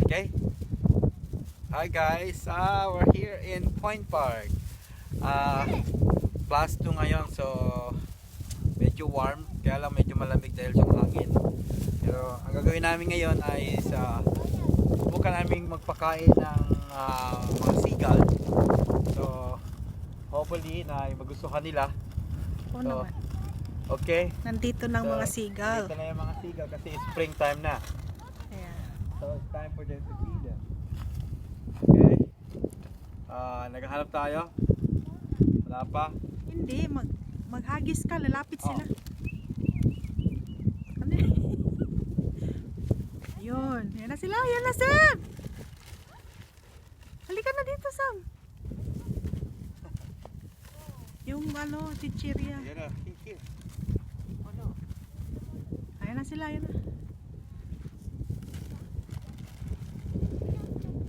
Okay? Hi guys, we're here in Point Park. +2 ngayon, so medyo warm, kaya lang medyo malamig dahil sa hangin. Pero ang gagawin namin ngayon ay subukan namin magpakain ng mga seagulls. So hopefully na magustuhan nila. So, okay. Nandito ng mga seagull. Nandito na yung mga seagull kasi springtime na. Yeah. So it's time for them to feed them. Okay. Naghahanap tayo. Wala pa. Hindi, maghagis ka, lalapit sila. Ano yun? Yan na sila, yan na Sam! Halika na dito Sam! Yung chichirya. Ayan na, here. Ayan na sila, ayan na.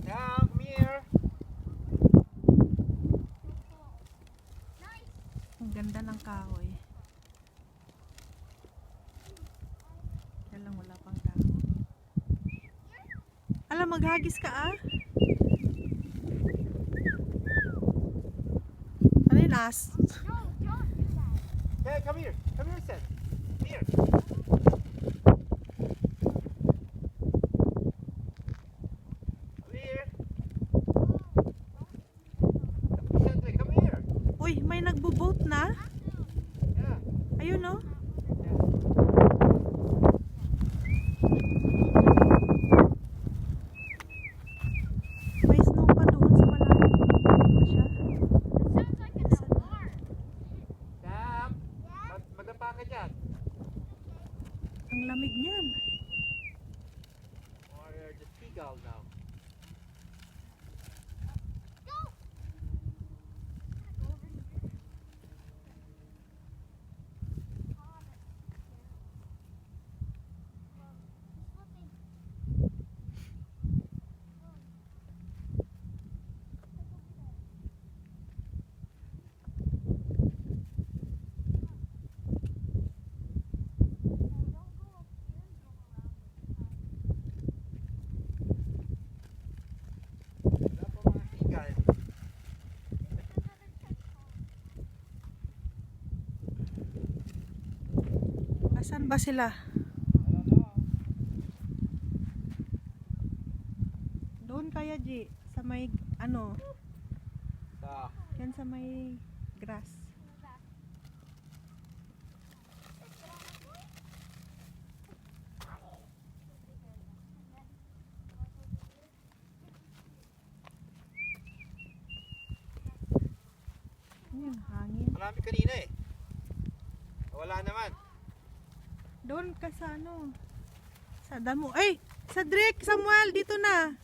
Now, come here. Ang ganda ng kahoy. Yan lang, wala pang kahoy. Alam, maghagis ka Ano yun, as? Hey, come here. Come here, Seth. Here. Come here. Seth, come here. Uy, may nagbo-boat na? Yeah. Ayun, no? May snow pa doon sa malayo. Dito siya. Sam, madapa ka dyan. Ang lamig niyan. Or the seagull now. Asan ba sila? Doon kaya, G. Sa may, yan sa may grass. Yan, hangin. Marami kanina eh. Wala naman. Doon ka sa sa damo. Ay! Sa Drake, Samuel, dito na.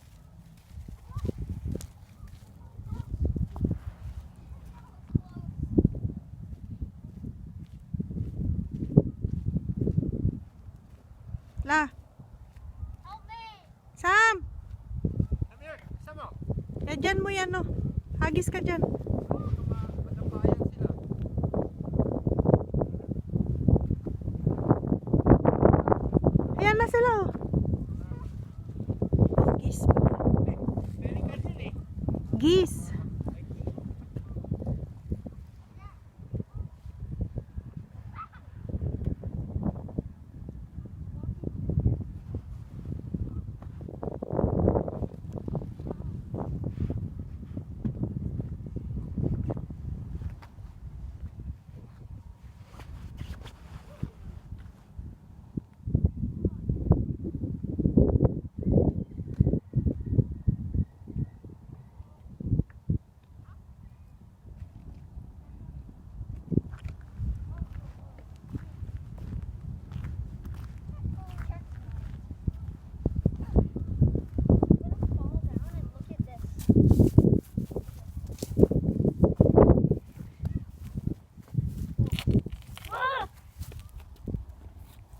La. Sam! Come here, Samo. Dyan mo yan, no. Hagis ka dyan. Madapayan sila. Ayan na sila, oh. Gis. Gis.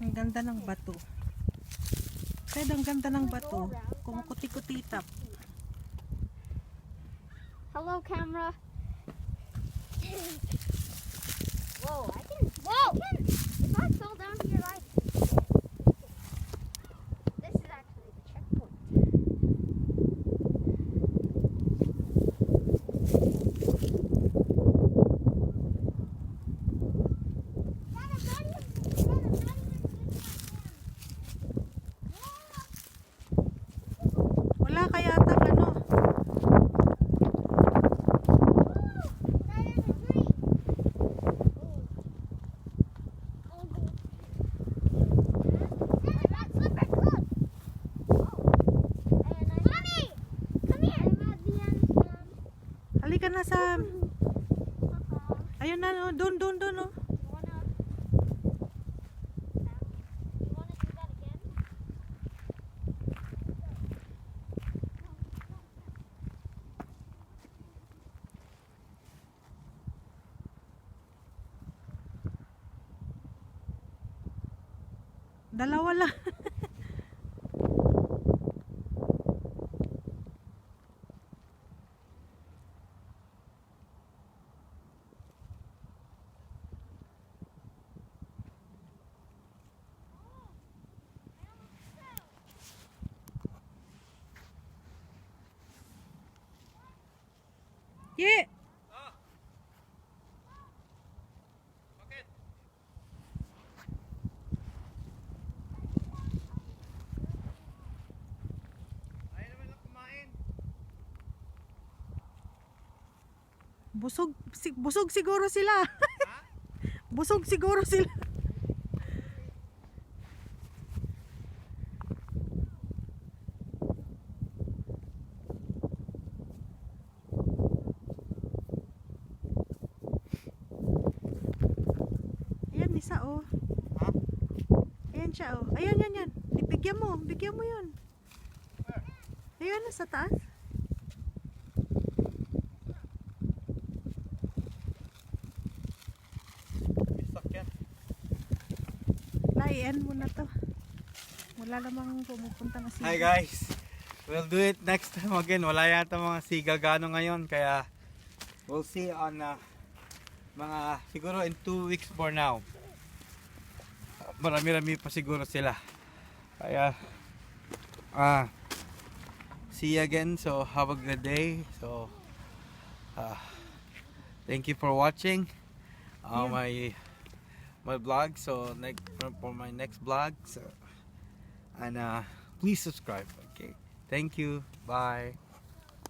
Ang ganda ng bato. Kaya ang ganda ng bato. Kumukuti-kutitap. Hello, camera. Whoa, I can. Whoa! If I fell down here, I. This is actually the checkpoint. ka yata ano. That is a tree. That's super good. Mommy, come here. I'm at the end, Mom. Halika na Sam. Ayun na, oh. Doon, oh. You wanna do that again? Dalawa lang. Yeah. Bakit? Ayaw naman lang kumain. Busog siguro sila. Busog siguro sila. Ayan isa oh. Ha? Ayan siya oh. Ayan yan. Bigyan mo yun. Where? Ayan sa taas. Sakyan. Layan mo na to. Wala namang pumupunta na sila. Hi guys. We'll do it next time again. Wala yata mga seagull gano ngayon. Kaya we'll see on mga siguro in 2 weeks for now. Marami-rami pa siguro sila. Kaya see you again. So have a good day. So thank you for watching my vlog. So for my next vlog. So, and please subscribe. Okay. Thank you. Bye.